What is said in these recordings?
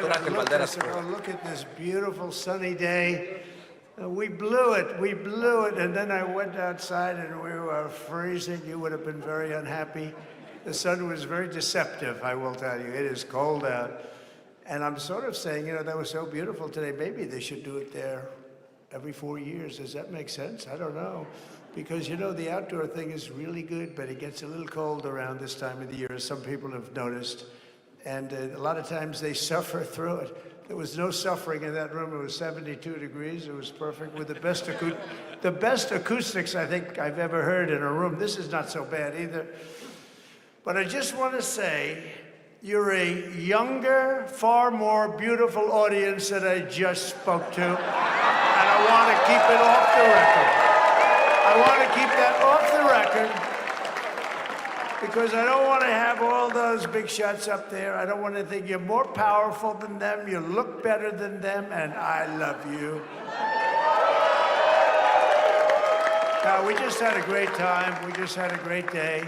doctor Ángel Valderas Puga. Look at this beautiful sunny day. We blew it, and then I went outside and we were freezing. You would have been very unhappy. The sun was very deceptive, I will tell you. It is cold out. And I'm sort of saying, that was so beautiful today. Maybe they should do it there every 4 years. Does that make sense? I don't know. Because, the outdoor thing is really good, but it gets a little cold around this time of the year, as some people have noticed. And a lot of times they suffer through it. There was no suffering in that room. It was 72 degrees. It was perfect with the best acoustics I think I've ever heard in a room. This is not so bad either. But I just want to say, you're a younger, far more beautiful audience that I just spoke to. And I want to keep it off the record. I want to keep that off the record. Because I don't want to have all those big shots up there. I don't want to think you're more powerful than them, you look better than them, and I love you. Now, we just had a great time. We just had a great day.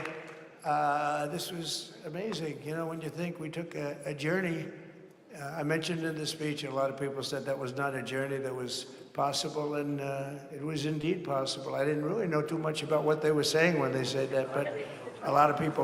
This was amazing. When you think we took a journey, I mentioned in the speech, a lot of people said that was not a journey that was possible, and it was indeed possible. I didn't really know too much about what they were saying when they said that, but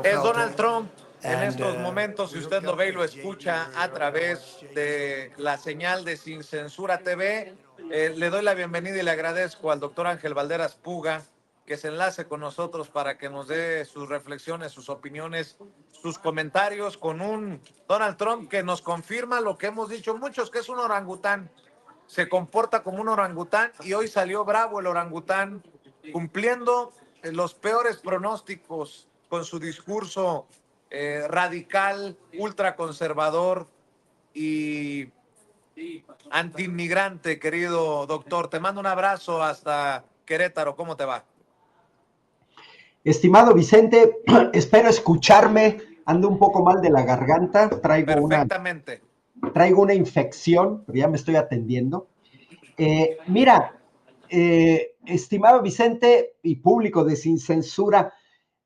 Es Donald Trump en estos momentos, si usted lo ve y lo escucha a través de la señal de Sin Censura TV. Le doy la bienvenida y le agradezco al doctor Ángel Valderas Puga que se enlace con nosotros para que nos dé sus reflexiones, sus opiniones, sus comentarios con un Donald Trump que nos confirma lo que hemos dicho muchos, que es un orangután. Se comporta como un orangután y hoy salió bravo el orangután, cumpliendo los peores pronósticos con su discurso radical, ultraconservador y antiinmigrante, querido doctor. Te mando un abrazo hasta Querétaro. ¿Cómo te va? Estimado Vicente, espero escucharme. Ando un poco mal de la garganta. Traigo una infección, pero ya me estoy atendiendo. Estimado Vicente y público de Sin Censura,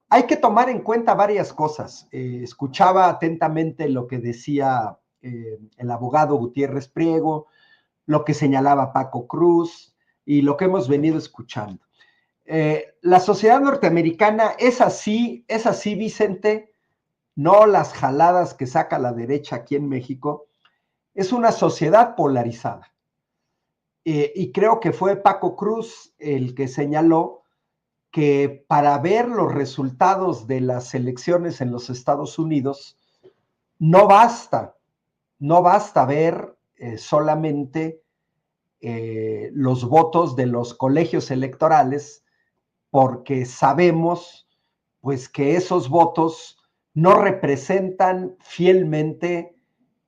hay que tomar en cuenta varias cosas. Escuchaba atentamente lo que decía el abogado Gutiérrez Priego, lo que señalaba Paco Cruz y lo que hemos venido escuchando. La sociedad norteamericana es así, Vicente, no las jaladas que saca la derecha aquí en México. Es una sociedad polarizada. Y creo que fue Paco Cruz el que señaló que para ver los resultados de las elecciones en los Estados Unidos, no basta ver solamente los votos de los colegios electorales, porque sabemos pues que esos votos no representan fielmente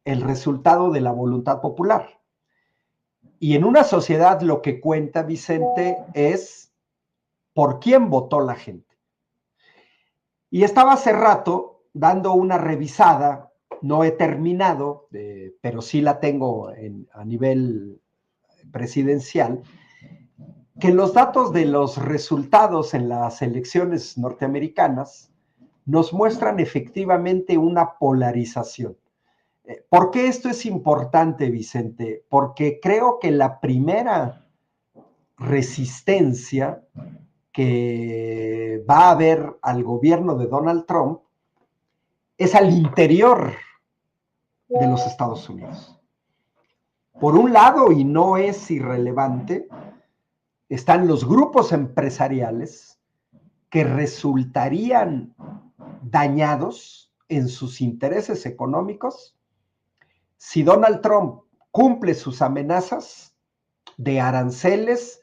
el resultado de la voluntad popular. Y en una sociedad lo que cuenta, Vicente, es por quién votó la gente. Y estaba hace rato dando una revisada, no he terminado, pero sí la tengo a nivel presidencial, que los datos de los resultados en las elecciones norteamericanas nos muestran efectivamente una polarización. ¿Por qué esto es importante, Vicente? Porque creo que la primera resistencia que va a haber al gobierno de Donald Trump es al interior de los Estados Unidos. Por un lado, y no es irrelevante, están los grupos empresariales que resultarían dañados en sus intereses económicos si Donald Trump cumple sus amenazas de aranceles,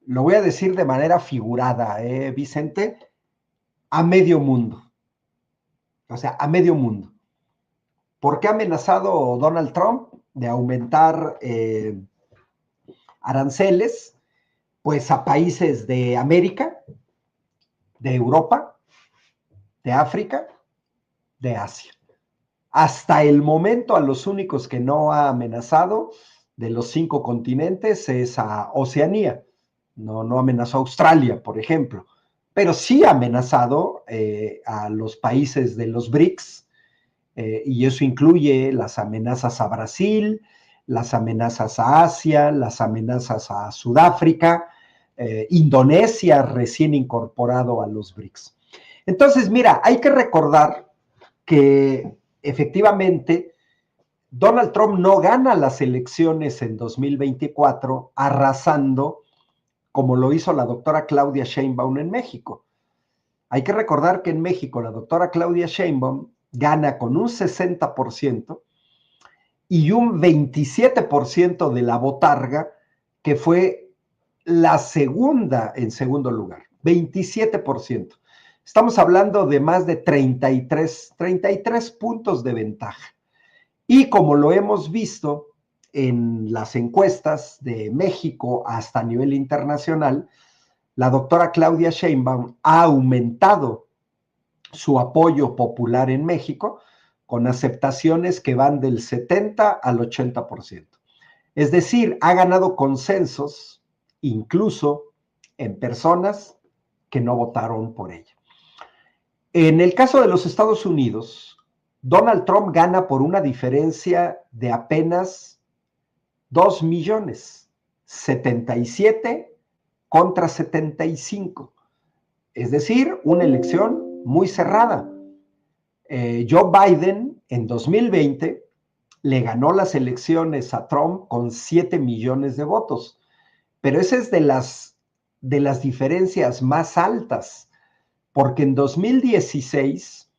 lo voy a decir de manera figurada, Vicente, a medio mundo. O sea, a medio mundo. ¿Por qué ha amenazado Donald Trump de aumentar aranceles? Pues a países de América, de Europa, de África, de Asia. Hasta el momento a los únicos que no ha amenazado de los 5 continentes es a Oceanía. No amenazó a Australia, por ejemplo, pero sí ha amenazado a los países de los BRICS y eso incluye las amenazas a Brasil, las amenazas a Asia, las amenazas a Sudáfrica, Indonesia recién incorporado a los BRICS. Entonces, mira, hay que recordar que efectivamente Donald Trump no gana las elecciones en 2024 arrasando como lo hizo la doctora Claudia Sheinbaum en México. Hay que recordar que en México la doctora Claudia Sheinbaum gana con un 60% y un 27% de la botarga, que fue la segunda en segundo lugar, 27%. Estamos hablando de más de 33 puntos de ventaja. Y como lo hemos visto en las encuestas de México hasta a nivel internacional, la doctora Claudia Sheinbaum ha aumentado su apoyo popular en México con aceptaciones que van del 70 al 80%. Es decir, ha ganado consensos incluso en personas que no votaron por ella. En el caso de los Estados Unidos, Donald Trump gana por una diferencia de apenas 2 millones, 77 contra 75. Es decir, una elección muy cerrada. Joe Biden en 2020 le ganó las elecciones a Trump con 7 millones de votos, pero esa es de las diferencias más altas, porque en 2016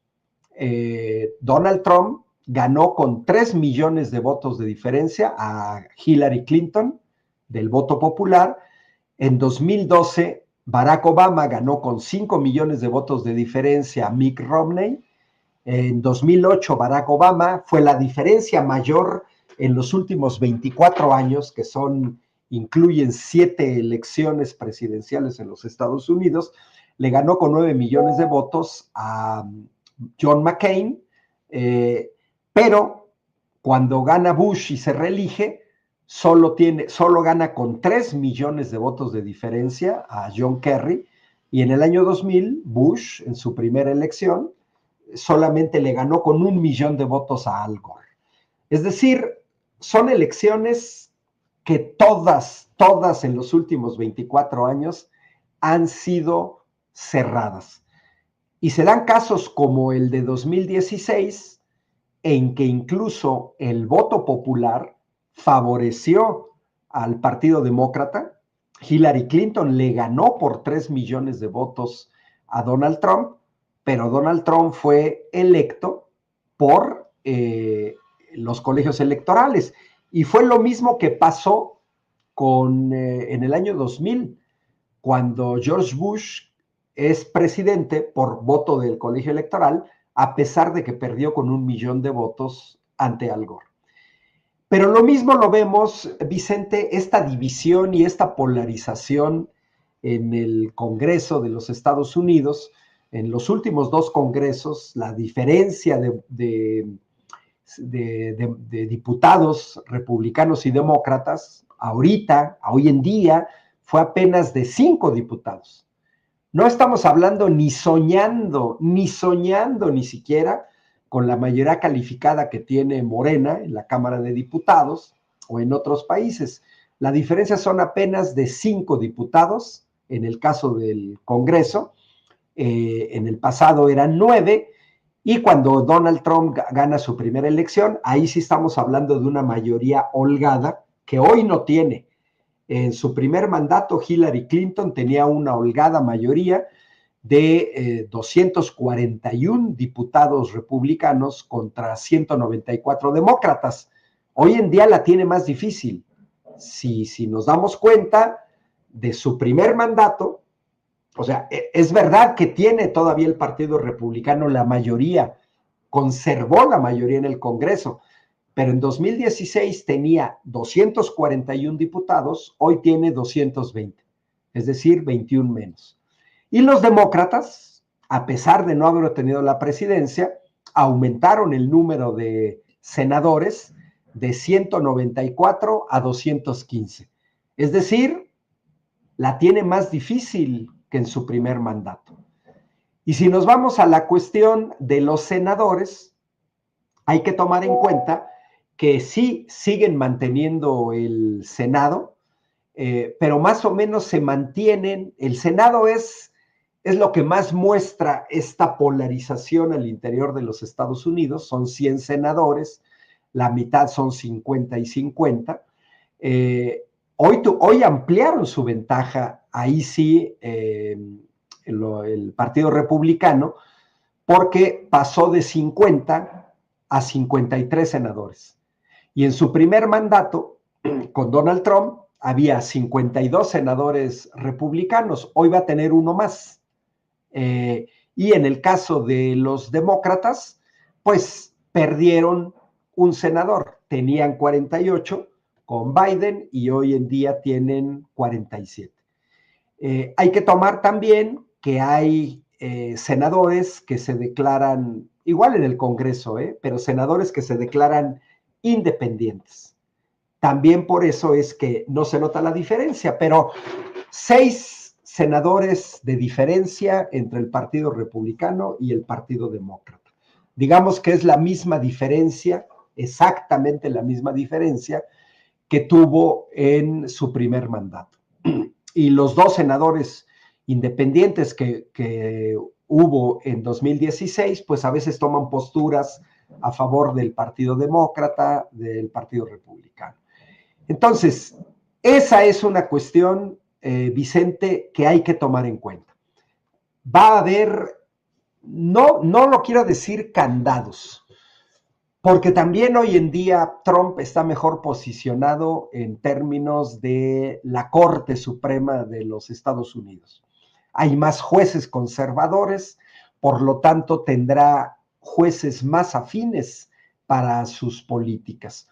Donald Trump ganó con 3 millones de votos de diferencia a Hillary Clinton del voto popular. En 2012 Barack Obama ganó con 5 millones de votos de diferencia a Mitt Romney. En 2008 Barack Obama fue la diferencia mayor en los últimos 24 años, que incluyen 7 elecciones presidenciales en los Estados Unidos. Le ganó con 9 millones de votos a John McCain, pero cuando gana Bush y se reelige, solo gana con 3 millones de votos de diferencia a John Kerry, y en el año 2000, Bush, en su primera elección, solamente le ganó con 1 millón de votos a Al Gore. Es decir, son elecciones que todas en los últimos 24 años han sido cerradas. Y se dan casos como el de 2016, en que incluso el voto popular favoreció al Partido Demócrata. Hillary Clinton le ganó por 3 millones de votos a Donald Trump, pero Donald Trump fue electo por los colegios electorales. Y fue lo mismo que pasó en el año 2000, cuando George Bush es presidente por voto del colegio electoral, a pesar de que perdió con 1 millón de votos ante Al Gore. Pero lo mismo lo vemos, Vicente, esta división y esta polarización en el Congreso de los Estados Unidos. En los últimos 2 congresos, la diferencia de diputados republicanos y demócratas, hoy en día, fue apenas de 5 diputados. No estamos hablando ni soñando ni siquiera con la mayoría calificada que tiene Morena en la Cámara de Diputados o en otros países. La diferencia son apenas de 5 diputados en el caso del Congreso. En el pasado eran 9, y cuando Donald Trump gana su primera elección, ahí sí estamos hablando de una mayoría holgada que hoy no tiene. En su primer mandato, Hillary Clinton tenía una holgada mayoría de 241 diputados republicanos contra 194 demócratas. Hoy en día la tiene más difícil. Si nos damos cuenta de su primer mandato, o sea, es verdad que tiene todavía el Partido Republicano la mayoría, conservó la mayoría en el Congreso, pero en 2016 tenía 241 diputados, hoy tiene 220, es decir, 21 menos. Y los demócratas, a pesar de no haber obtenido la presidencia, aumentaron el número de senadores de 194 a 215. Es decir, la tiene más difícil que en su primer mandato. Y si nos vamos a la cuestión de los senadores, Hay que tomar en cuenta que sí siguen manteniendo el Senado, pero más o menos se mantienen. El Senado es lo que más muestra esta polarización al interior de los Estados Unidos. Son 100 senadores, la mitad son 50 y 50. Hoy ampliaron su ventaja, ahí sí, el Partido Republicano, porque pasó de 50 a 53 senadores. Y en su primer mandato, con Donald Trump, había 52 senadores republicanos, hoy va a tener uno más. Y en el caso de los demócratas, pues perdieron un senador, tenían 48 con Biden y hoy en día tienen 47. Hay que tomar también que hay senadores que se declaran, igual en el Congreso, pero senadores que se declaran independientes. También por eso es que no se nota la diferencia, pero 6 senadores de diferencia entre el Partido Republicano y el Partido Demócrata. Digamos que es la misma diferencia, exactamente la misma diferencia que tuvo en su primer mandato. Y los 2 senadores independientes que hubo en 2016, pues a veces toman posturas a favor del Partido Demócrata, del Partido Republicano. Entonces, esa es una cuestión, Vicente, que hay que tomar en cuenta. Va a haber, no lo quiero decir candados, porque también hoy en día Trump está mejor posicionado en términos de la Corte Suprema de los Estados Unidos. Hay más jueces conservadores, por lo tanto tendrá jueces más afines para sus políticas.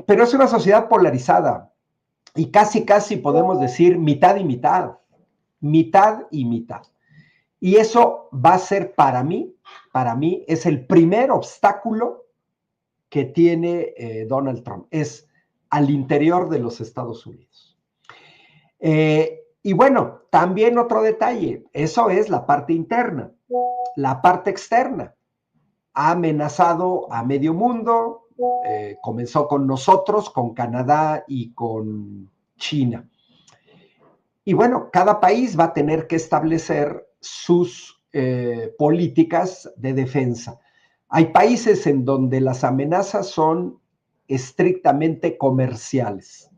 Pero es una sociedad polarizada y casi podemos decir mitad y mitad, mitad y mitad. Y eso va a ser para mí es el primer obstáculo que tiene Donald Trump, es al interior de los Estados Unidos. Y bueno, también otro detalle, eso es la parte interna. La parte externa ha amenazado a medio mundo, comenzó con nosotros, con Canadá y con China. Y bueno, cada país va a tener que establecer sus políticas de defensa. Hay países en donde las amenazas son estrictamente comerciales,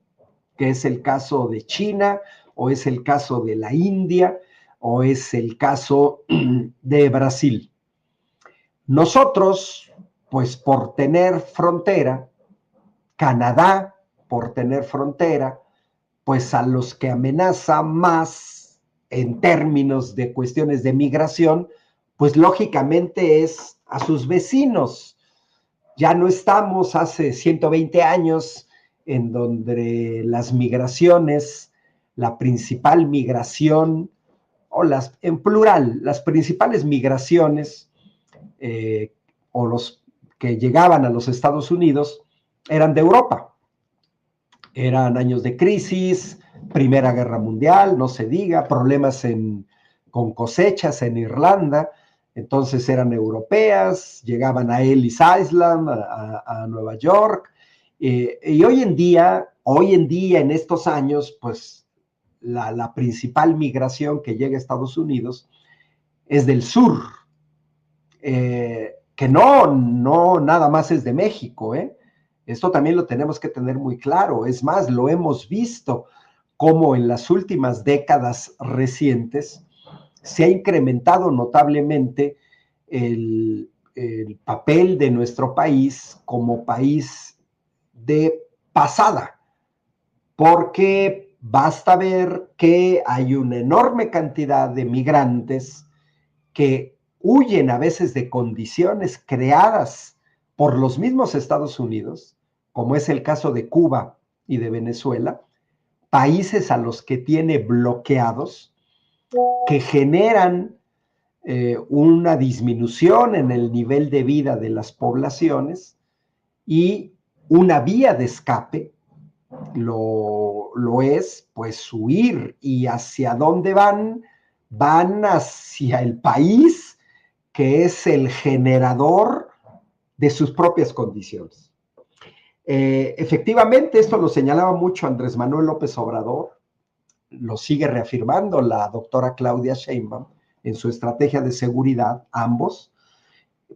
que es el caso de China, o es el caso de la India, o es el caso de Brasil. Nosotros, pues por tener frontera, Canadá, por tener frontera, pues a los que amenaza más en términos de cuestiones de migración, pues lógicamente es a sus vecinos. Ya no estamos hace 120 años en donde las migraciones, la principal migración, en plural, las principales migraciones o los que llegaban a los Estados Unidos eran de Europa. Eran años de crisis, Primera Guerra Mundial, no se diga, problemas con cosechas en Irlanda, entonces eran europeas, llegaban a Ellis Island, a Nueva York, y hoy en día, en estos años, pues la principal migración que llega a Estados Unidos es del sur, que no nada más es de México, Esto también lo tenemos que tener muy claro. Es más, lo hemos visto como en las últimas décadas recientes se ha incrementado notablemente el papel de nuestro país como país de pasada, porque basta ver que hay una enorme cantidad de migrantes que huyen a veces de condiciones creadas por los mismos Estados Unidos, como es el caso de Cuba y de Venezuela, países a los que tiene bloqueados, que generan una disminución en el nivel de vida de las poblaciones y una vía de escape lo es, pues, huir. ¿Y hacia dónde van? Van hacia el país que es el generador de sus propias condiciones. Efectivamente, esto lo señalaba mucho Andrés Manuel López Obrador, lo sigue reafirmando la doctora Claudia Sheinbaum en su estrategia de seguridad, ambos,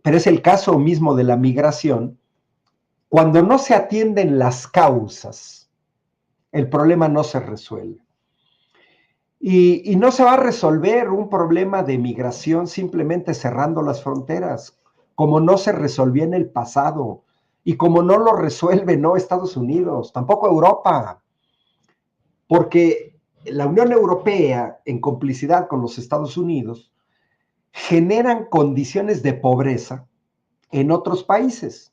pero es el caso mismo de la migración. Cuando no se atienden las causas, el problema no se resuelve. Y no se va a resolver un problema de migración simplemente cerrando las fronteras, como no se resolvió en el pasado y como no lo resuelve no Estados Unidos, tampoco Europa, porque la Unión Europea, en complicidad con los Estados Unidos, generan condiciones de pobreza en otros países.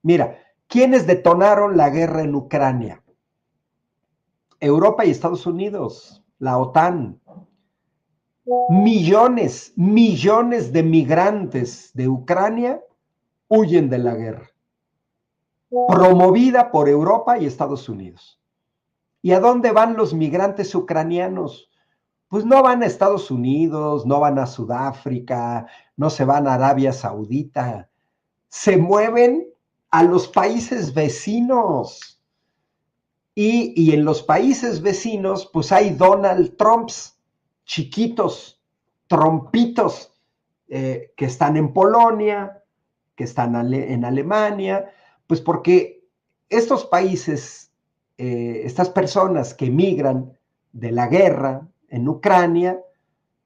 Mira, ¿quiénes detonaron la guerra en Ucrania? Europa y Estados Unidos, la OTAN. Millones de migrantes de Ucrania huyen de la guerra, promovida por Europa y Estados Unidos. ¿Y a dónde van los migrantes ucranianos? Pues no van a Estados Unidos, no van a Sudáfrica, no se van a Arabia Saudita, se mueven a los países vecinos. Y en los países vecinos, pues hay Donald Trumps, chiquitos, trompitos, que están en Polonia, que están en Alemania, pues porque estos países, estas personas que emigran de la guerra en Ucrania,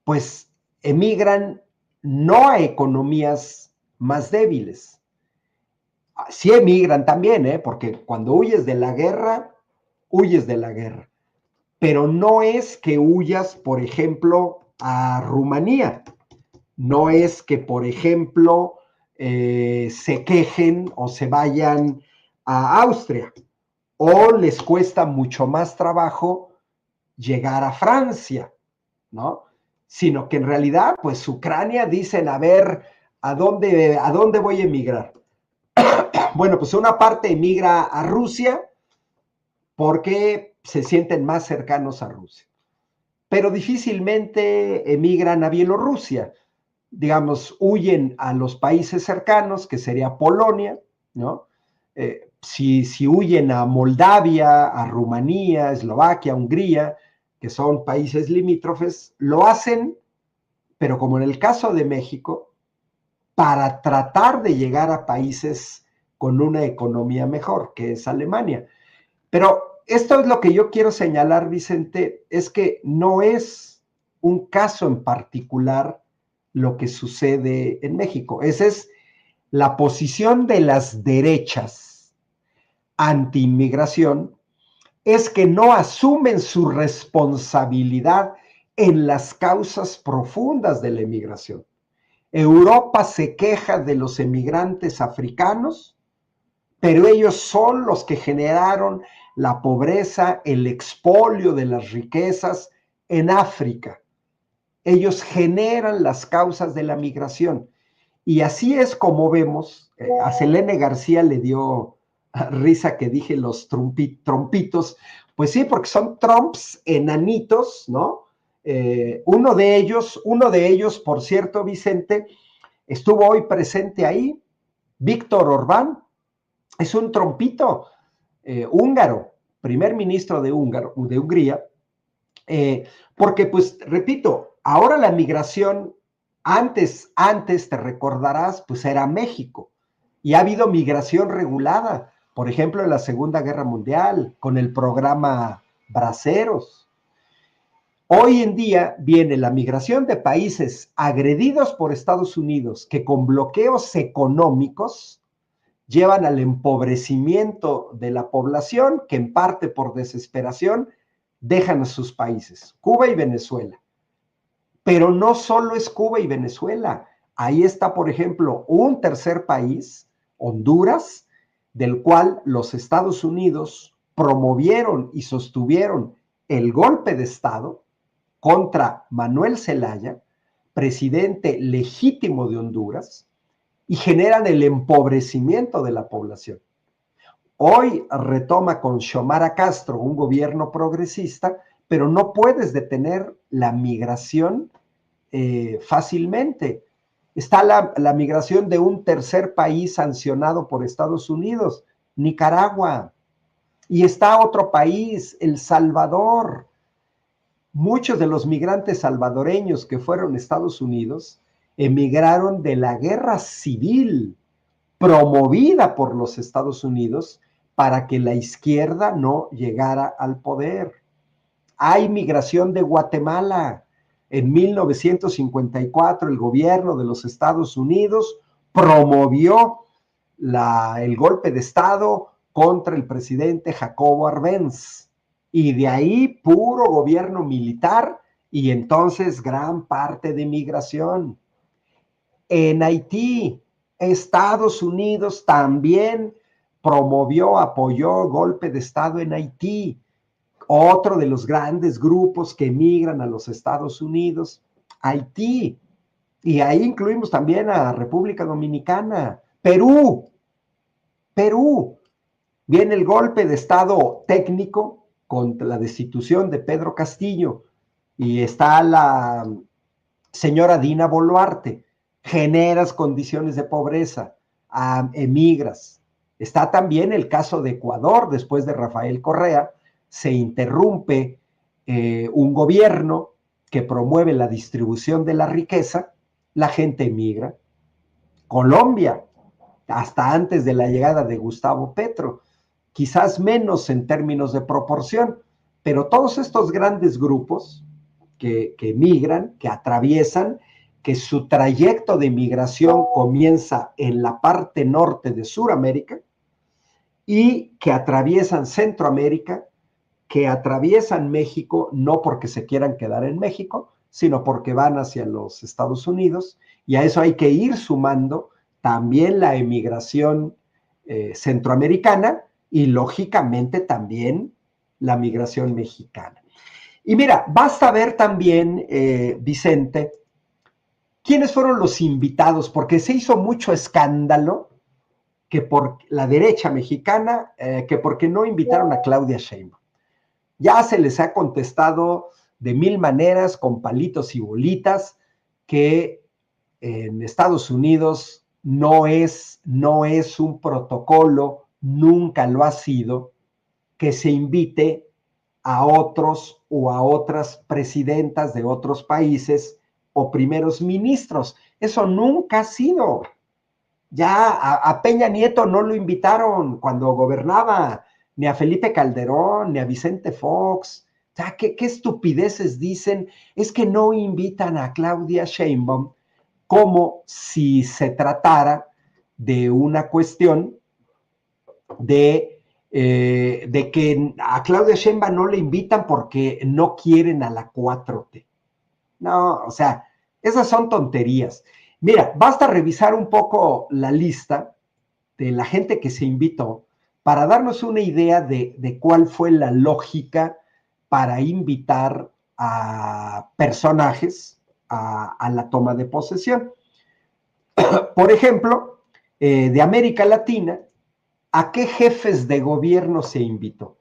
pues emigran no a economías más débiles. Sí emigran también, porque cuando huyes de la guerra, pero no es que huyas, por ejemplo, a Rumanía, no es que, por ejemplo, se quejen o se vayan a Austria, o les cuesta mucho más trabajo llegar a Francia, ¿no? Sino que en realidad, pues Ucrania dicen, a ver, ¿a dónde voy a emigrar? Bueno, pues una parte emigra a Rusia porque se sienten más cercanos a Rusia, pero difícilmente emigran a Bielorrusia. Digamos, huyen a los países cercanos, que sería Polonia, ¿no? Si huyen a Moldavia, a Rumanía, Eslovaquia, Hungría, que son países limítrofes, lo hacen, pero como en el caso de México, para tratar de llegar a países con una economía mejor, que es Alemania. Pero esto es lo que yo quiero señalar, Vicente, es que no es un caso en particular lo que sucede en México. Esa es la posición de las derechas anti-inmigración, es que no asumen su responsabilidad en las causas profundas de la inmigración. Europa se queja de los emigrantes africanos, pero ellos son los que generaron la pobreza, el expolio de las riquezas en África. Ellos generan las causas de la migración. Y así es como vemos, a Selene García le dio risa que dije los trompitos, pues sí, porque son trumps enanitos, ¿no? Uno de ellos, por cierto, Vicente, estuvo hoy presente ahí, Víctor Orbán, es un trompito húngaro, primer ministro de Hungría, porque, pues, repito, ahora la migración, antes te recordarás, pues era México, y ha habido migración regulada, por ejemplo, en la Segunda Guerra Mundial, con el programa Braceros. Hoy en día viene la migración de países agredidos por Estados Unidos, que con bloqueos económicos llevan al empobrecimiento de la población, que en parte por desesperación dejan a sus países, Cuba y Venezuela. Pero no solo es Cuba y Venezuela, ahí está, por ejemplo, un tercer país, Honduras, del cual los Estados Unidos promovieron y sostuvieron el golpe de Estado contra Manuel Zelaya, presidente legítimo de Honduras, y generan el empobrecimiento de la población. Hoy retoma con Xiomara Castro un gobierno progresista, pero no puedes detener la migración fácilmente. Está la migración de un tercer país sancionado por Estados Unidos, Nicaragua. Y está otro país, El Salvador. Muchos de los migrantes salvadoreños que fueron a Estados Unidos emigraron de la guerra civil promovida por los Estados Unidos para que la izquierda no llegara al poder. Hay migración de Guatemala. En 1954 el gobierno de los Estados Unidos promovió el golpe de Estado contra el presidente Jacobo Arbenz. Y de ahí puro gobierno militar y entonces gran parte de migración. En Haití, Estados Unidos también promovió, apoyó golpe de Estado en Haití. Otro de los grandes grupos que emigran a los Estados Unidos, Haití. Y ahí incluimos también a República Dominicana, Perú. Viene el golpe de Estado técnico contra la destitución de Pedro Castillo y está la señora Dina Boluarte. Generas condiciones de pobreza, emigras. Está también el caso de Ecuador, después de Rafael Correa, se interrumpe un gobierno que promueve la distribución de la riqueza, la gente emigra. Colombia, hasta antes de la llegada de Gustavo Petro, quizás menos en términos de proporción, pero todos estos grandes grupos que emigran, que atraviesan, que su trayecto de migración comienza en la parte norte de Sudamérica y que atraviesan Centroamérica, que atraviesan México, no porque se quieran quedar en México, sino porque van hacia los Estados Unidos, y a eso hay que ir sumando también la emigración centroamericana y lógicamente también la migración mexicana. Y mira, basta ver también, Vicente, quiénes fueron los invitados, porque se hizo mucho escándalo que por la derecha mexicana, que porque no invitaron a Claudia Sheinbaum. Ya se les ha contestado de mil maneras, con palitos y bolitas, que en Estados Unidos no es un protocolo, nunca lo ha sido, que se invite a otros o a otras presidentas de otros países o primeros ministros. Eso nunca ha sido. Ya a Peña Nieto no lo invitaron cuando gobernaba, ni a Felipe Calderón, ni a Vicente Fox. O sea, ¿qué estupideces dicen? Es que no invitan a Claudia Sheinbaum como si se tratara de una cuestión de que a Claudia Sheinbaum no le invitan porque no quieren a la 4T. No, o sea, esas son tonterías. Mira, basta revisar un poco la lista de la gente que se invitó para darnos una idea de cuál fue la lógica para invitar a personajes a la toma de posesión. Por ejemplo, de América Latina, ¿a qué jefes de gobierno se invitó?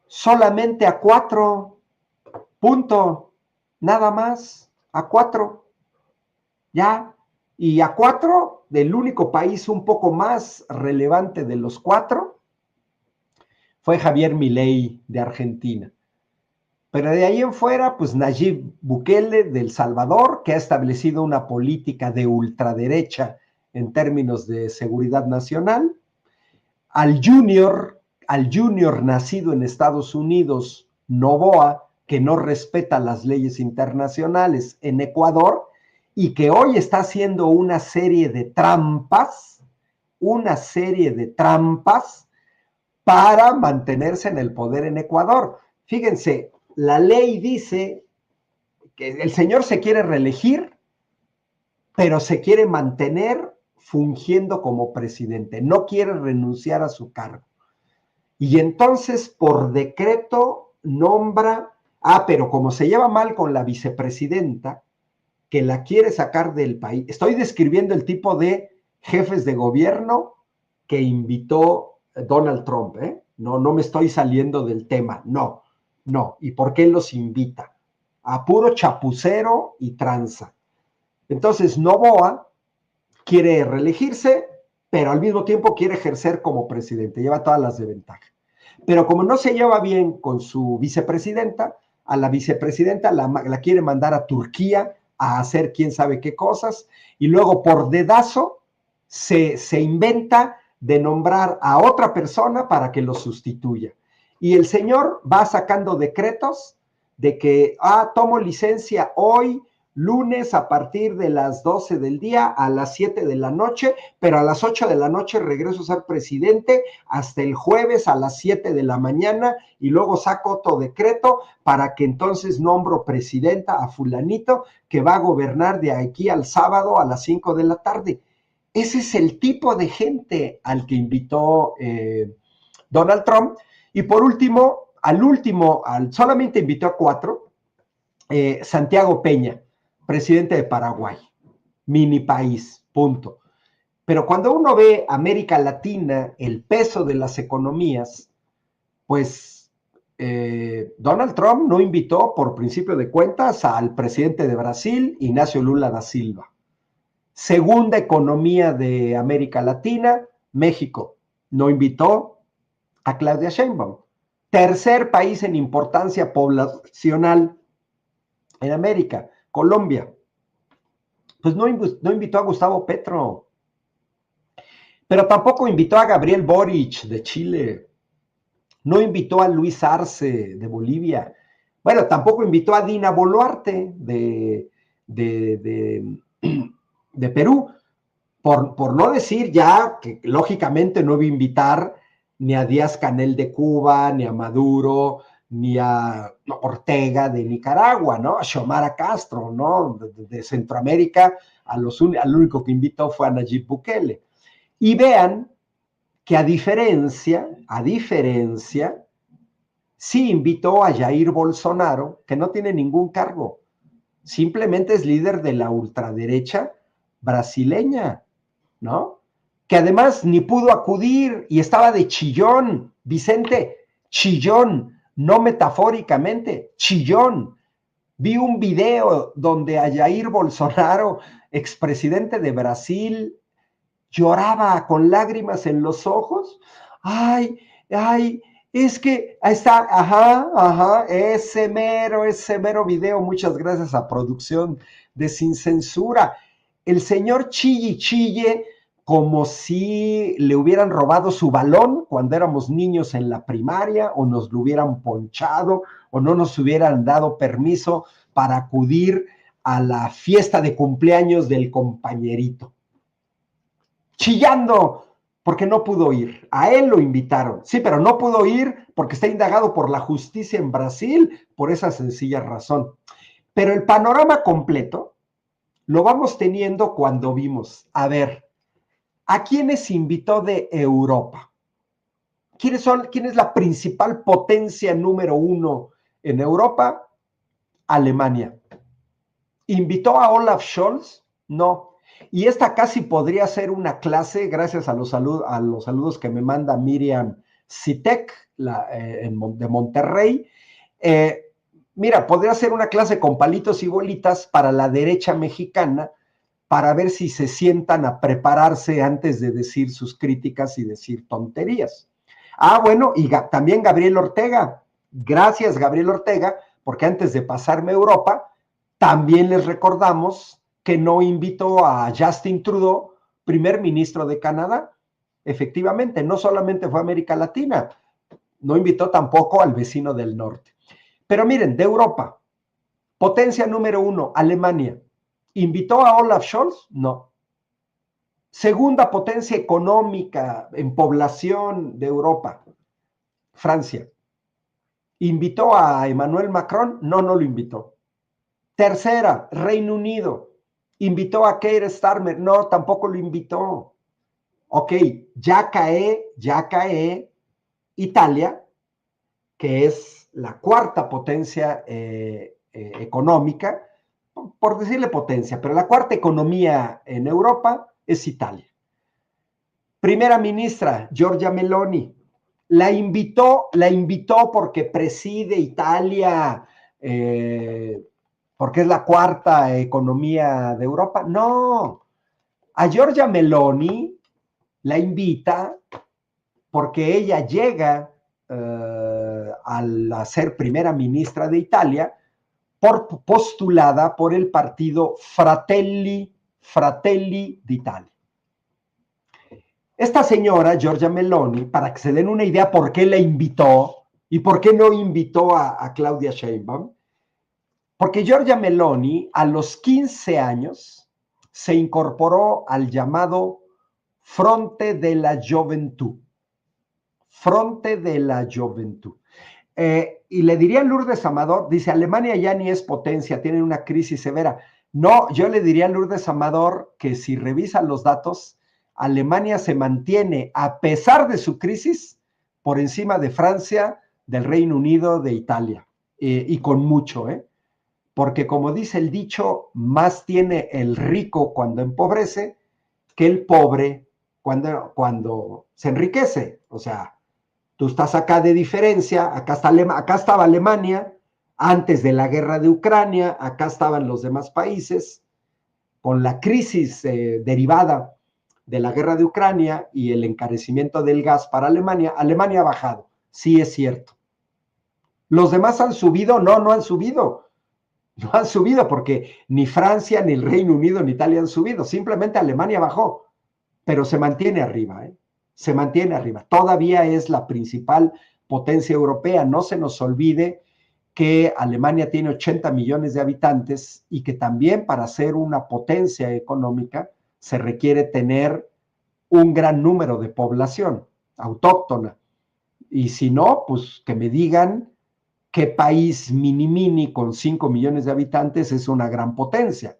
Solamente a 4, punto, nada más, a 4, ya, y a 4, del único país un poco más relevante de los 4, fue Javier Milei de Argentina. Pero de ahí en fuera, pues Nayib Bukele de El Salvador, que ha establecido una política de ultraderecha en términos de seguridad nacional, al junior nacido en Estados Unidos, Noboa, que no respeta las leyes internacionales en Ecuador y que hoy está haciendo una serie de trampas para mantenerse en el poder en Ecuador. Fíjense, la ley dice que el señor se quiere reelegir, pero se quiere mantener fungiendo como presidente, no quiere renunciar a su cargo. Y entonces, por decreto, nombra, pero como se lleva mal con la vicepresidenta, que la quiere sacar del país. Estoy describiendo el tipo de jefes de gobierno que invitó Donald Trump, ¿eh? No me estoy saliendo del tema, no. ¿Y por qué los invita? A puro chapucero y tranza. Entonces, Noboa quiere reelegirse, pero al mismo tiempo quiere ejercer como presidente, lleva todas las de ventaja. Pero como no se lleva bien con su vicepresidenta, a la vicepresidenta la quiere mandar a Turquía a hacer quién sabe qué cosas, y luego por dedazo se inventa de nombrar a otra persona para que lo sustituya. Y el señor va sacando decretos de que, tomo licencia hoy, lunes a partir de las 12 del día a las 7 de la noche, pero a las 8 de la noche regreso a ser presidente hasta el jueves a las 7 de la mañana y luego saco otro decreto para que entonces nombro presidenta a fulanito que va a gobernar de aquí al sábado a las 5 de la tarde. Ese es el tipo de gente al que invitó Donald Trump. Y por último, solamente invitó a 4, Santiago Peña, presidente de Paraguay, mini país, punto. Pero cuando uno ve América Latina, el peso de las economías, pues Donald Trump no invitó, por principio de cuentas, al presidente de Brasil, Ignacio Lula da Silva. Segunda economía de América Latina, México. No invitó a Claudia Sheinbaum. Tercer país en importancia poblacional en América, Colombia. Pues no invitó a Gustavo Petro. Pero tampoco invitó a Gabriel Boric de Chile. No invitó a Luis Arce de Bolivia. Bueno, tampoco invitó a Dina Boluarte de Perú. Por no decir ya que lógicamente no iba a invitar ni a Díaz-Canel de Cuba, ni a Maduro, ni a Ortega de Nicaragua, ¿no? A Xiomara Castro, ¿no? De Centroamérica, al único que invitó fue a Nayib Bukele. Y vean que a diferencia, sí invitó a Jair Bolsonaro, que no tiene ningún cargo, simplemente es líder de la ultraderecha brasileña, ¿no? Que además ni pudo acudir y estaba de chillón, Vicente, chillón, no metafóricamente, chillón. Vi un video donde a Jair Bolsonaro, expresidente de Brasil, lloraba con lágrimas en los ojos. Ay, es que ahí está, ese mero video, muchas gracias a producción de Sin Censura. El señor chille como si le hubieran robado su balón cuando éramos niños en la primaria, o nos lo hubieran ponchado, o no nos hubieran dado permiso para acudir a la fiesta de cumpleaños del compañerito. Chillando porque no pudo ir. A él lo invitaron, sí, pero no pudo ir porque está indagado por la justicia en Brasil por esa sencilla razón. Pero el panorama completo lo vamos teniendo cuando vimos, a ver, ¿a quiénes invitó de Europa? ¿Quién es la principal potencia número 1 en Europa? Alemania. ¿Invitó a Olaf Scholz? No. Y esta casi podría ser una clase, gracias a los saludos que me manda Miriam Sitek, de Monterrey. Mira, podría ser una clase con palitos y bolitas para la derecha mexicana, para ver si se sientan a prepararse antes de decir sus críticas y decir tonterías. Bueno, y también Gabriel Ortega. Gracias, Gabriel Ortega, porque antes de pasarme a Europa, también les recordamos que no invitó a Justin Trudeau, primer ministro de Canadá. Efectivamente, no solamente fue a América Latina, no invitó tampoco al vecino del norte. Pero miren, de Europa, potencia número 1, Alemania. ¿Invitó a Olaf Scholz? No. Segunda potencia económica en población de Europa, Francia. ¿Invitó a Emmanuel Macron? No, no lo invitó. Tercera, Reino Unido. ¿Invitó a Keir Starmer? No, tampoco lo invitó. Ok, ya cae Italia, que es la cuarta potencia económica, por decirle potencia, pero la cuarta economía en Europa es Italia. Primera ministra, Giorgia Meloni, la invitó porque preside Italia porque es la cuarta economía de Europa. No, a Giorgia Meloni la invita porque ella llega al ser primera ministra de Italia postulada por el partido Fratelli d'Italia. Esta señora, Giorgia Meloni, para que se den una idea por qué la invitó y por qué no invitó a Claudia Sheinbaum, porque Giorgia Meloni a los 15 años se incorporó al llamado Fronte de la Juventud. Fronte de la Juventud. Y le diría a Lourdes Amador, dice, Alemania ya ni es potencia, tienen una crisis severa. No, yo le diría a Lourdes Amador que si revisa los datos, Alemania se mantiene, a pesar de su crisis, por encima de Francia, del Reino Unido, de Italia, y con mucho, porque como dice el dicho, más tiene el rico cuando empobrece que el pobre cuando se enriquece. O sea, tú estás acá de diferencia, acá estaba Alemania antes de la guerra de Ucrania, acá estaban los demás países, con la crisis derivada de la guerra de Ucrania y el encarecimiento del gas para Alemania, Alemania ha bajado, sí es cierto. ¿Los demás han subido? No han subido. No han subido porque ni Francia, ni el Reino Unido, ni Italia han subido. Simplemente Alemania bajó, pero se mantiene arriba, se mantiene arriba. Todavía es la principal potencia europea. No se nos olvide que Alemania tiene 80 millones de habitantes y que también para ser una potencia económica se requiere tener un gran número de población autóctona. Y si no, pues que me digan qué país mini con 5 millones de habitantes es una gran potencia.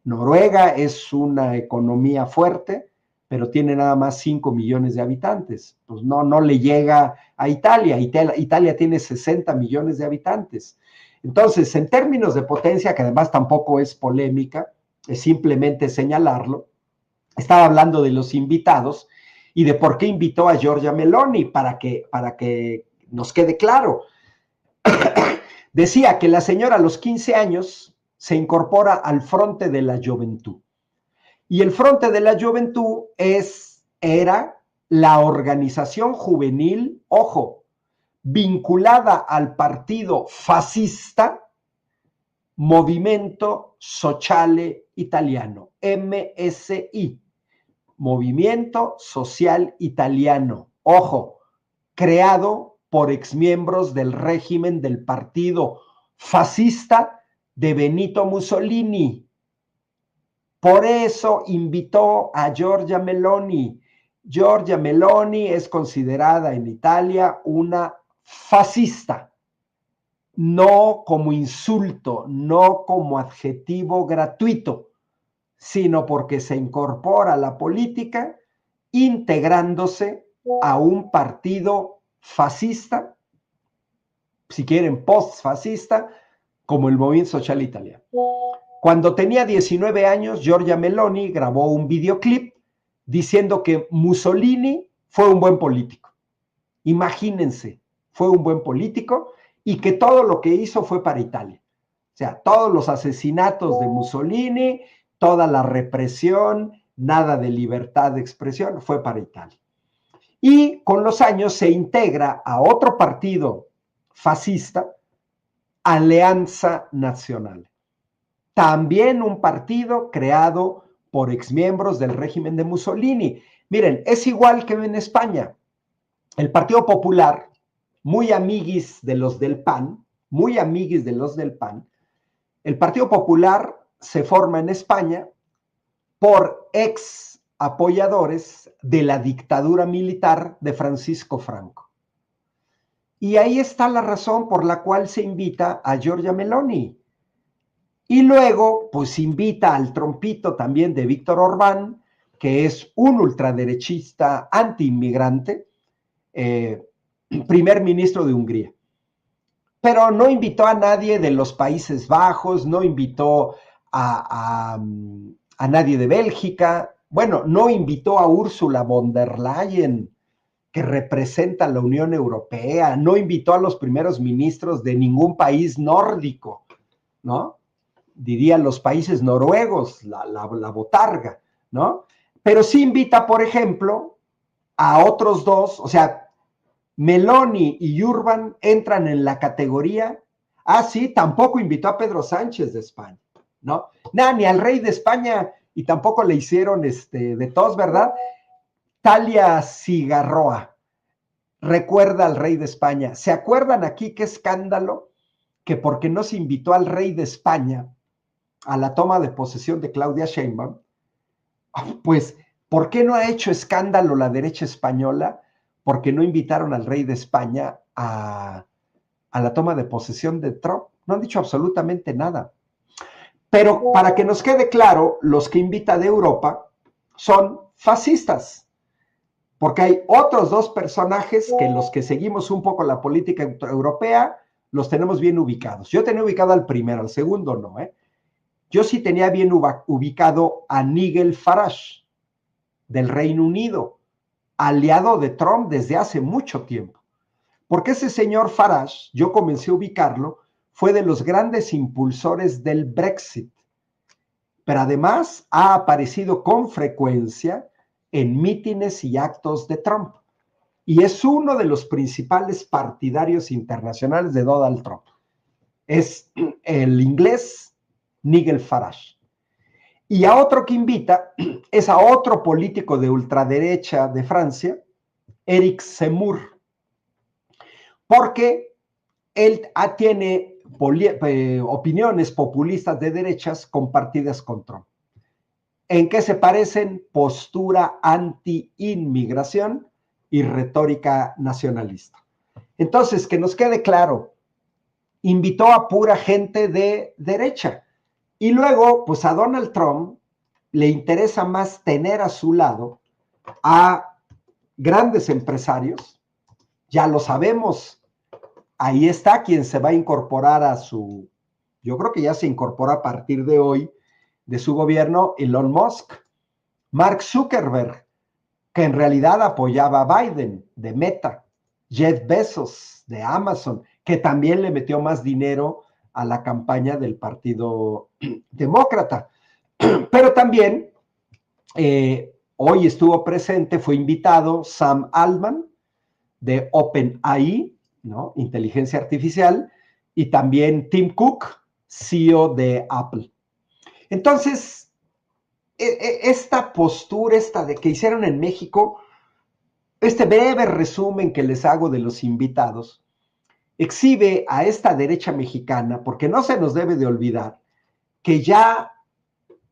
Noruega es una economía fuerte, pero tiene nada más 5 millones de habitantes. Pues no le llega a Italia. Italia tiene 60 millones de habitantes. Entonces, en términos de potencia, que además tampoco es polémica, es simplemente señalarlo, estaba hablando de los invitados y de por qué invitó a Giorgia Meloni, para que nos quede claro. Decía que la señora a los 15 años se incorpora al Fronte de la Juventud. Y el Fronte de la Juventud era la organización juvenil, ojo, vinculada al partido fascista Movimento Sociale Italiano, MSI, Movimiento Social Italiano, ojo, creado por exmiembros del régimen del partido fascista de Benito Mussolini. Por eso invitó a Giorgia Meloni. Giorgia Meloni es considerada en Italia una fascista, no como insulto, no como adjetivo gratuito, sino porque se incorpora a la política integrándose a un partido fascista, si quieren post-fascista, como el Movimiento Social Italiano. Cuando tenía 19 años, Giorgia Meloni grabó un videoclip diciendo que Mussolini fue un buen político. Imagínense, fue un buen político y que todo lo que hizo fue para Italia. O sea, todos los asesinatos de Mussolini, toda la represión, nada de libertad de expresión, fue para Italia. Y con los años se integra a otro partido fascista, Alleanza Nazionale. También un partido creado por exmiembros del régimen de Mussolini. Miren, es igual que en España. El Partido Popular, muy amiguis de los del PAN, el Partido Popular se forma en España por ex apoyadores de la dictadura militar de Francisco Franco. Y ahí está la razón por la cual se invita a Giorgia Meloni. Y luego, pues invita al trompito también de Víctor Orbán, que es un ultraderechista antiinmigrante, primer ministro de Hungría. Pero no invitó a nadie de los Países Bajos, no invitó a nadie de Bélgica, bueno, no invitó a Ursula von der Leyen, que representa a la Unión Europea, no invitó a los primeros ministros de ningún país nórdico, ¿no? dirían los países noruegos, la botarga, ¿no? Pero sí invita, por ejemplo, a otros dos, o sea, Meloni y Urban entran en la categoría. Sí, tampoco invitó a Pedro Sánchez de España, ¿no? Ni al rey de España, y tampoco le hicieron de tos, ¿verdad? Talia Cigarroa recuerda al rey de España. ¿Se acuerdan aquí qué escándalo? Que porque no se invitó al rey de España a la toma de posesión de Claudia Sheinbaum, pues, ¿por qué no ha hecho escándalo la derecha española? Porque no invitaron al rey de España a la toma de posesión de Trump. No han dicho absolutamente nada. Pero para que nos quede claro, los que invita de Europa son fascistas, porque hay otros dos personajes que los que seguimos un poco la política europea los tenemos bien ubicados. Yo tenía ubicado al primero, al segundo no, ¿eh? Yo sí tenía bien ubicado a Nigel Farage, del Reino Unido, aliado de Trump desde hace mucho tiempo. Porque ese señor Farage, yo comencé a ubicarlo, fue de los grandes impulsores del Brexit, pero además ha aparecido con frecuencia en mítines y actos de Trump. Y es uno de los principales partidarios internacionales de Donald Trump. Es el inglés Nigel Farage. Y a otro que invita es a otro político de ultraderecha de Francia, Éric Zemmour, porque él tiene opiniones populistas de derechas compartidas con Trump. ¿En qué se parecen? Postura anti-inmigración y retórica nacionalista. Entonces, que nos quede claro, invitó a pura gente de derecha. Y luego, pues a Donald Trump le interesa más tener a su lado a grandes empresarios, ya lo sabemos, ahí está quien se va a incorporar yo creo que ya se incorpora a partir de hoy, de su gobierno, Elon Musk, Mark Zuckerberg, que en realidad apoyaba a Biden, de Meta, Jeff Bezos, de Amazon, que también le metió más dinero a la campaña del Partido Demócrata. Pero también hoy estuvo presente, fue invitado Sam Altman de OpenAI, ¿no? Inteligencia artificial, y también Tim Cook, CEO de Apple. Entonces, esta postura, de que hicieron en México, este breve resumen que les hago de los invitados, exhibe a esta derecha mexicana, porque no se nos debe de olvidar que ya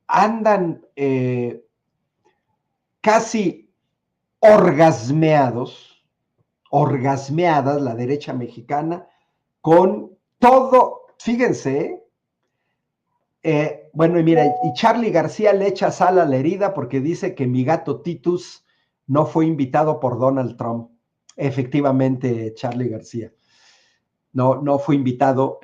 andan casi orgasmeadas la derecha mexicana con todo, fíjense, bueno, y mira, y Charly García le echa sal a la herida porque dice que mi gato Titus no fue invitado por Donald Trump. Efectivamente, Charly García. No fue invitado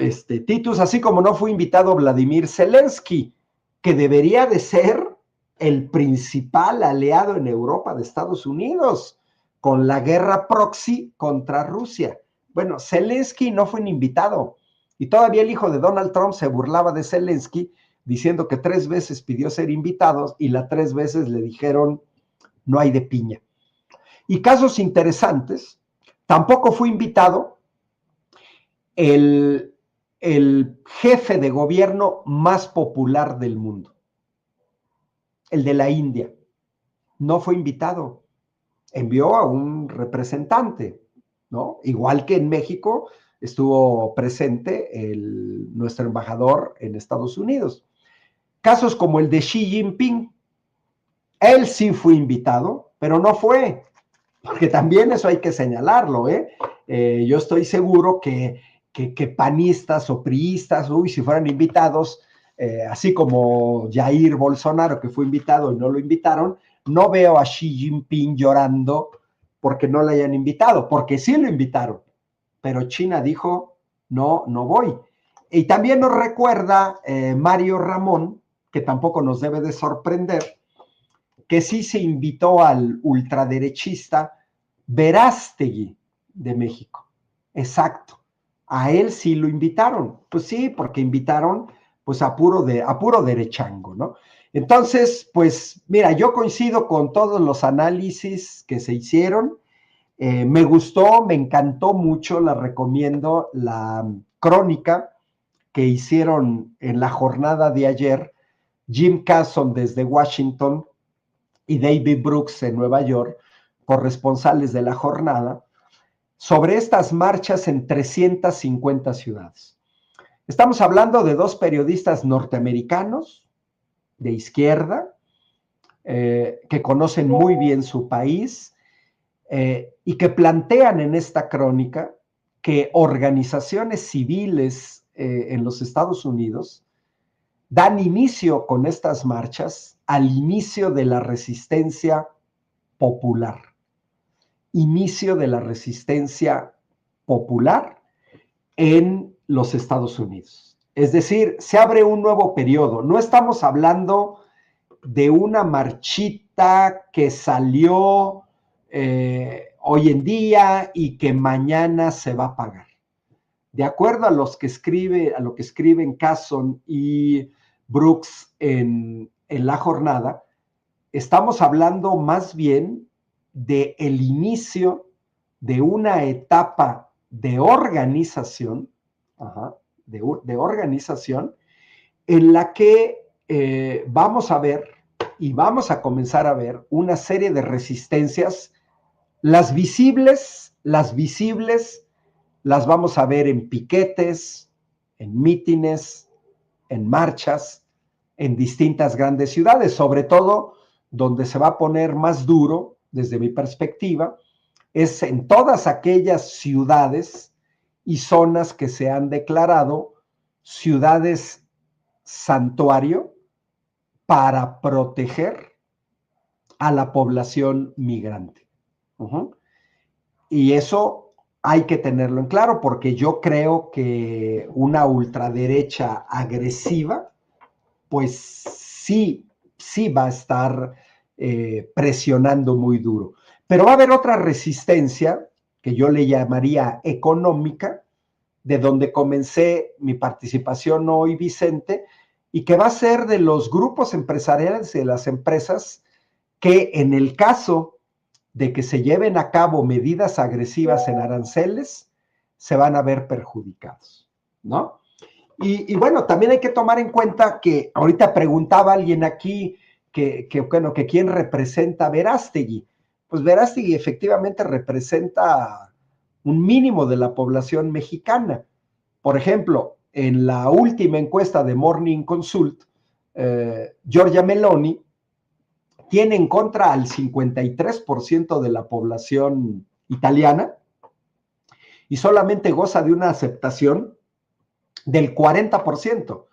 Titus, así como no fue invitado Vladimir Zelensky, que debería de ser el principal aliado en Europa de Estados Unidos, con la guerra proxy contra Rusia. Bueno, Zelensky no fue un invitado, y todavía el hijo de Donald Trump se burlaba de Zelensky, diciendo que 3 veces pidió ser invitado, y las 3 veces le dijeron, no hay de piña. Y casos interesantes, tampoco fue invitado el jefe de gobierno más popular del mundo, el de la India, no fue invitado, envió a un representante, ¿no? Igual que en México estuvo presente nuestro embajador en Estados Unidos. Casos como el de Xi Jinping, él sí fue invitado, pero no fue, porque también eso hay que señalarlo, yo estoy seguro que panistas o priistas, si fueran invitados, así como Jair Bolsonaro, que fue invitado y no lo invitaron, no veo a Xi Jinping llorando porque no le hayan invitado, porque sí lo invitaron, pero China dijo, no voy. Y también nos recuerda Mario Ramón, que tampoco nos debe de sorprender, que sí se invitó al ultraderechista Verástegui de México. Exacto. A él sí lo invitaron. Pues sí, porque invitaron pues a puro derechango, ¿no? Entonces, pues mira, yo coincido con todos los análisis que se hicieron. Me gustó, me encantó mucho, la recomiendo, la crónica que hicieron en la jornada de ayer, Jim Casson desde Washington y David Brooks en Nueva York, corresponsales de la jornada, sobre estas marchas en 350 ciudades. Estamos hablando de dos periodistas norteamericanos de izquierda, que conocen muy bien su país, y que plantean en esta crónica que organizaciones civiles en los Estados Unidos dan inicio con estas marchas al inicio de la resistencia popular. Inicio de la resistencia popular en los Estados Unidos. Es decir, se abre un nuevo periodo. No estamos hablando de una marchita que salió hoy en día y que mañana se va a pagar. De acuerdo a lo que escriben Casson y Brooks en la jornada, estamos hablando más bien del inicio de una etapa de organización, de organización, en la que vamos a ver y vamos a comenzar a ver una serie de resistencias, las visibles las vamos a ver en piquetes, en mítines, en marchas, en distintas grandes ciudades, sobre todo donde se va a poner más duro, desde mi perspectiva, es en todas aquellas ciudades y zonas que se han declarado ciudades santuario para proteger a la población migrante. Y eso hay que tenerlo en claro, porque yo creo que una ultraderecha agresiva, pues sí va a estar presionando muy duro. Pero va a haber otra resistencia, que yo le llamaría económica, de donde comencé mi participación hoy, Vicente, y que va a ser de los grupos empresariales, de las empresas, que en el caso de que se lleven a cabo medidas agresivas en aranceles, se van a ver perjudicados, ¿no? Y bueno, también hay que tomar en cuenta que ahorita preguntaba alguien aquí que quién representa a Verástegui. Pues Verástegui efectivamente representa un mínimo de la población mexicana. Por ejemplo, en la última encuesta de Morning Consult, Giorgia Meloni tiene en contra al 53% de la población italiana y solamente goza de una aceptación del 40%.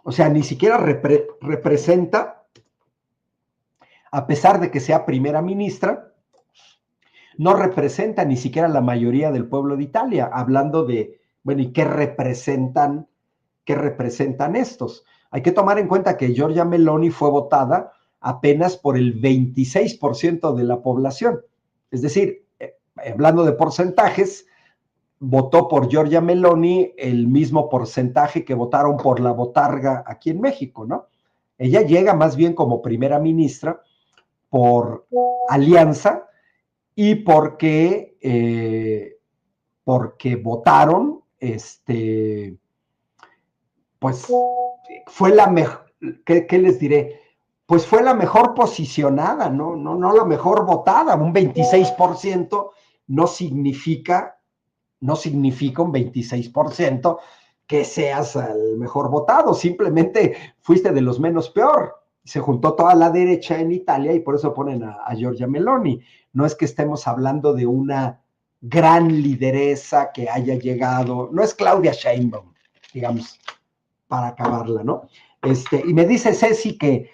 O sea, ni siquiera representa, a pesar de que sea primera ministra, no representa ni siquiera la mayoría del pueblo de Italia, hablando de, bueno, ¿y qué representan estos? Hay que tomar en cuenta que Giorgia Meloni fue votada apenas por el 26% de la población. Es decir, hablando de porcentajes, votó por Giorgia Meloni el mismo porcentaje que votaron por la botarga aquí en México, ¿no? Ella llega más bien como primera ministra por alianza y porque votaron, pues fue la mejor, ¿qué les diré? Pues fue la mejor posicionada, no la mejor votada. Un 26% no significa un 26% que seas el mejor votado, simplemente fuiste de los menos peor. Se juntó toda la derecha en Italia y por eso ponen a Giorgia Meloni. No es que estemos hablando de una gran lideresa que haya llegado, no es Claudia Sheinbaum, digamos, para acabarla, ¿no? Y me dice Ceci que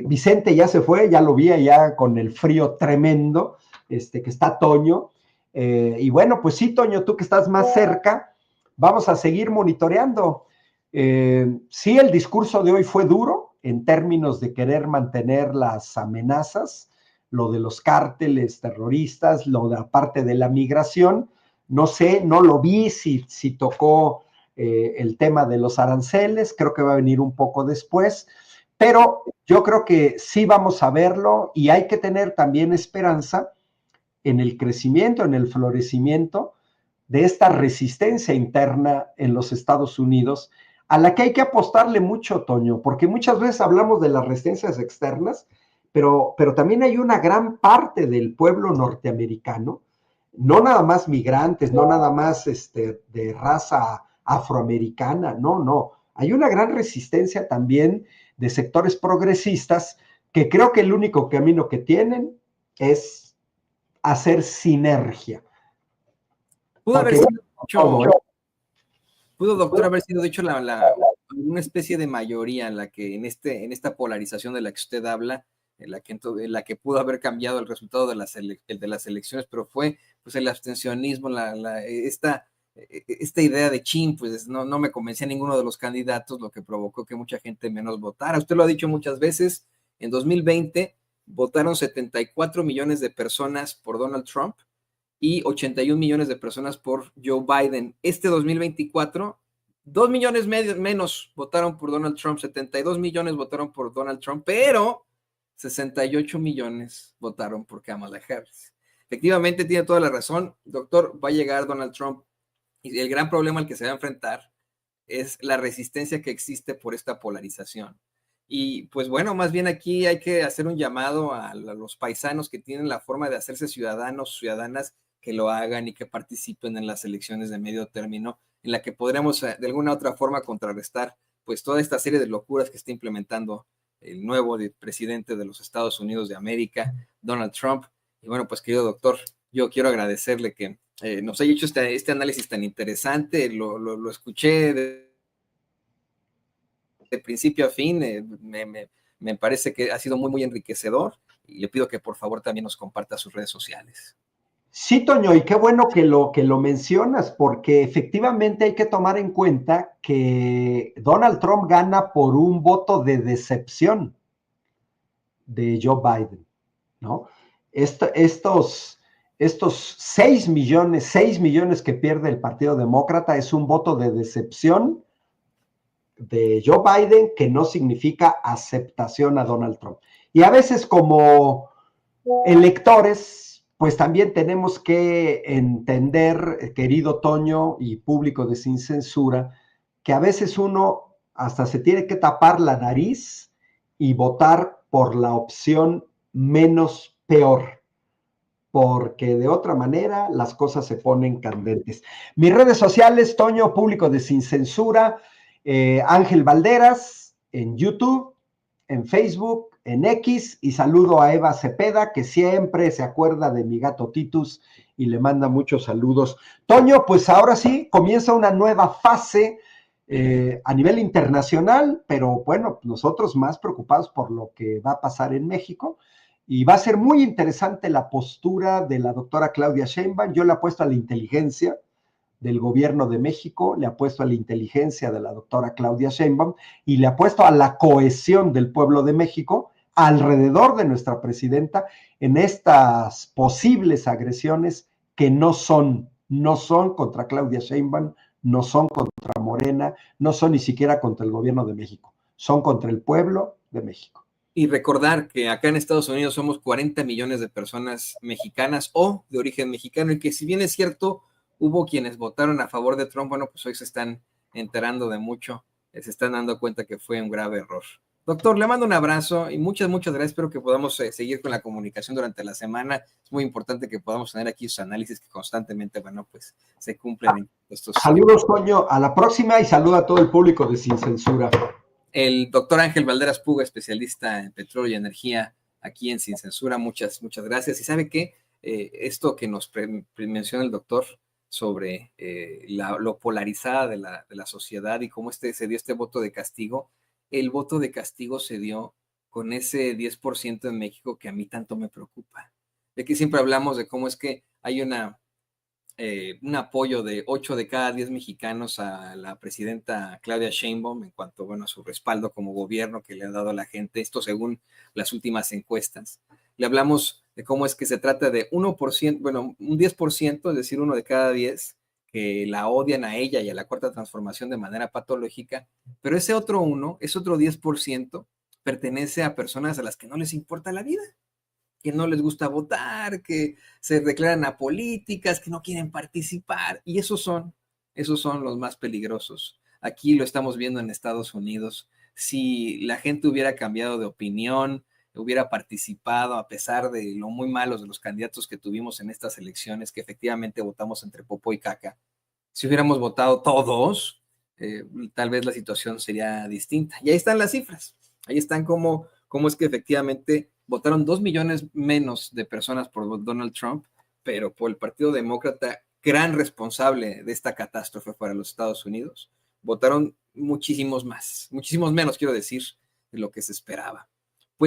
Vicente ya se fue, ya lo vi allá con el frío tremendo, que está Toño. Y bueno, pues sí, Toño, tú que estás más cerca, vamos a seguir monitoreando. Sí, el discurso de hoy fue duro en términos de querer mantener las amenazas, lo de los cárteles terroristas, lo de la parte de la migración. No sé, no lo vi si tocó el tema de los aranceles, creo que va a venir un poco después, pero yo creo que sí vamos a verlo y hay que tener también esperanza en el crecimiento, en el florecimiento de esta resistencia interna en los Estados Unidos, a la que hay que apostarle mucho, Toño, porque muchas veces hablamos de las resistencias externas, pero también hay una gran parte del pueblo norteamericano, no nada más migrantes, no nada más de raza afroamericana, no, hay una gran resistencia también de sectores progresistas que creo que el único camino que tienen es hacer sinergia. Pudo haber Porque sido pudo, doctor, haber sido dicho una especie de mayoría en la que en esta polarización de la que usted habla, en la que pudo haber cambiado el resultado de las elecciones, pero fue pues el abstencionismo, esta idea de chin, pues no me convencía ninguno de los candidatos, lo que provocó que mucha gente menos votara. Usted lo ha dicho muchas veces, en 2020 votaron 74 millones de personas por Donald Trump y 81 millones de personas por Joe Biden. Este 2024, 2 millones menos votaron por Donald Trump, 72 millones votaron por Donald Trump, pero 68 millones votaron por Kamala Harris. Efectivamente, tiene toda la razón, doctor, va a llegar Donald Trump y el gran problema al que se va a enfrentar es la resistencia que existe por esta polarización. Y pues bueno, más bien aquí hay que hacer un llamado a los paisanos que tienen la forma de hacerse ciudadanos, ciudadanas, que lo hagan y que participen en las elecciones de medio término, en la que podremos de alguna otra forma contrarrestar pues toda esta serie de locuras que está implementando el nuevo presidente de los Estados Unidos de América, Donald Trump. Y bueno, pues querido doctor, yo quiero agradecerle que nos haya hecho este análisis tan interesante, lo escuché de principio a fin, me parece que ha sido muy, muy enriquecedor y le pido que por favor también nos comparta sus redes sociales. Sí, Toño, y qué bueno que lo mencionas, porque efectivamente hay que tomar en cuenta que Donald Trump gana por un voto de decepción de Joe Biden, ¿no? Estos 6 millones que pierde el Partido Demócrata es un voto de decepción de Joe Biden que no significa aceptación a Donald Trump. Y a veces como electores, pues también tenemos que entender, querido Toño y público de Sin Censura, que a veces uno hasta se tiene que tapar la nariz y votar por la opción menos peor, porque de otra manera las cosas se ponen candentes. Mis redes sociales, Toño, público de Sin Censura, Ángel Valderas, en YouTube, en Facebook, en X, y saludo a Eva Cepeda, que siempre se acuerda de mi gato Titus y le manda muchos saludos. Toño, pues ahora sí, comienza una nueva fase a nivel internacional, pero bueno, nosotros más preocupados por lo que va a pasar en México, y va a ser muy interesante la postura de la doctora Claudia Sheinbaum. Yo le apuesto a la inteligencia del gobierno de México, le apuesto a la inteligencia de la doctora Claudia Sheinbaum y le apuesto a la cohesión del pueblo de México alrededor de nuestra presidenta en estas posibles agresiones que no son contra Claudia Sheinbaum, no son contra Morena, no son ni siquiera contra el gobierno de México, son contra el pueblo de México. Y recordar que acá en Estados Unidos somos 40 millones de personas mexicanas o de origen mexicano, y que si bien es cierto, hubo quienes votaron a favor de Trump, bueno, pues hoy se están enterando de mucho, se están dando cuenta que fue un grave error. Doctor, le mando un abrazo y muchas gracias. Espero que podamos seguir con la comunicación durante la semana. Es muy importante que podamos tener aquí sus análisis que constantemente, bueno, pues se cumplen estos. Saludos, Toño, a la próxima y saludo a todo el público de Sin Censura. El doctor Ángel Valderas Puga, especialista en petróleo y energía aquí en Sin Censura. Muchas gracias. Y sabe qué, esto que nos menciona el doctor sobre lo polarizada de la sociedad y cómo se dio este voto de castigo, el voto de castigo se dio con ese 10% en México que a mí tanto me preocupa. De que siempre hablamos de cómo es que hay un apoyo de 8 de cada 10 mexicanos a la presidenta Claudia Sheinbaum en cuanto, bueno, a su respaldo como gobierno que le ha dado a la gente, esto según las últimas encuestas. Le hablamos de cómo es que se trata de 1%, bueno, un 10%, es decir, 1 de cada 10, que la odian a ella y a la Cuarta Transformación de manera patológica, pero ese otro 10%, pertenece a personas a las que no les importa la vida, que no les gusta votar, que se declaran apolíticas, que no quieren participar, y esos son los más peligrosos. Aquí lo estamos viendo en Estados Unidos. Si la gente hubiera cambiado de opinión, hubiera participado a pesar de lo muy malos de los candidatos que tuvimos en estas elecciones, que efectivamente votamos entre popó y caca, si hubiéramos votado todos, tal vez la situación sería distinta. Y ahí están las cifras, ahí están cómo es que efectivamente votaron 2 millones menos de personas por Donald Trump, pero por el Partido Demócrata, gran responsable de esta catástrofe para los Estados Unidos, votaron muchísimos menos, quiero decir, de lo que se esperaba.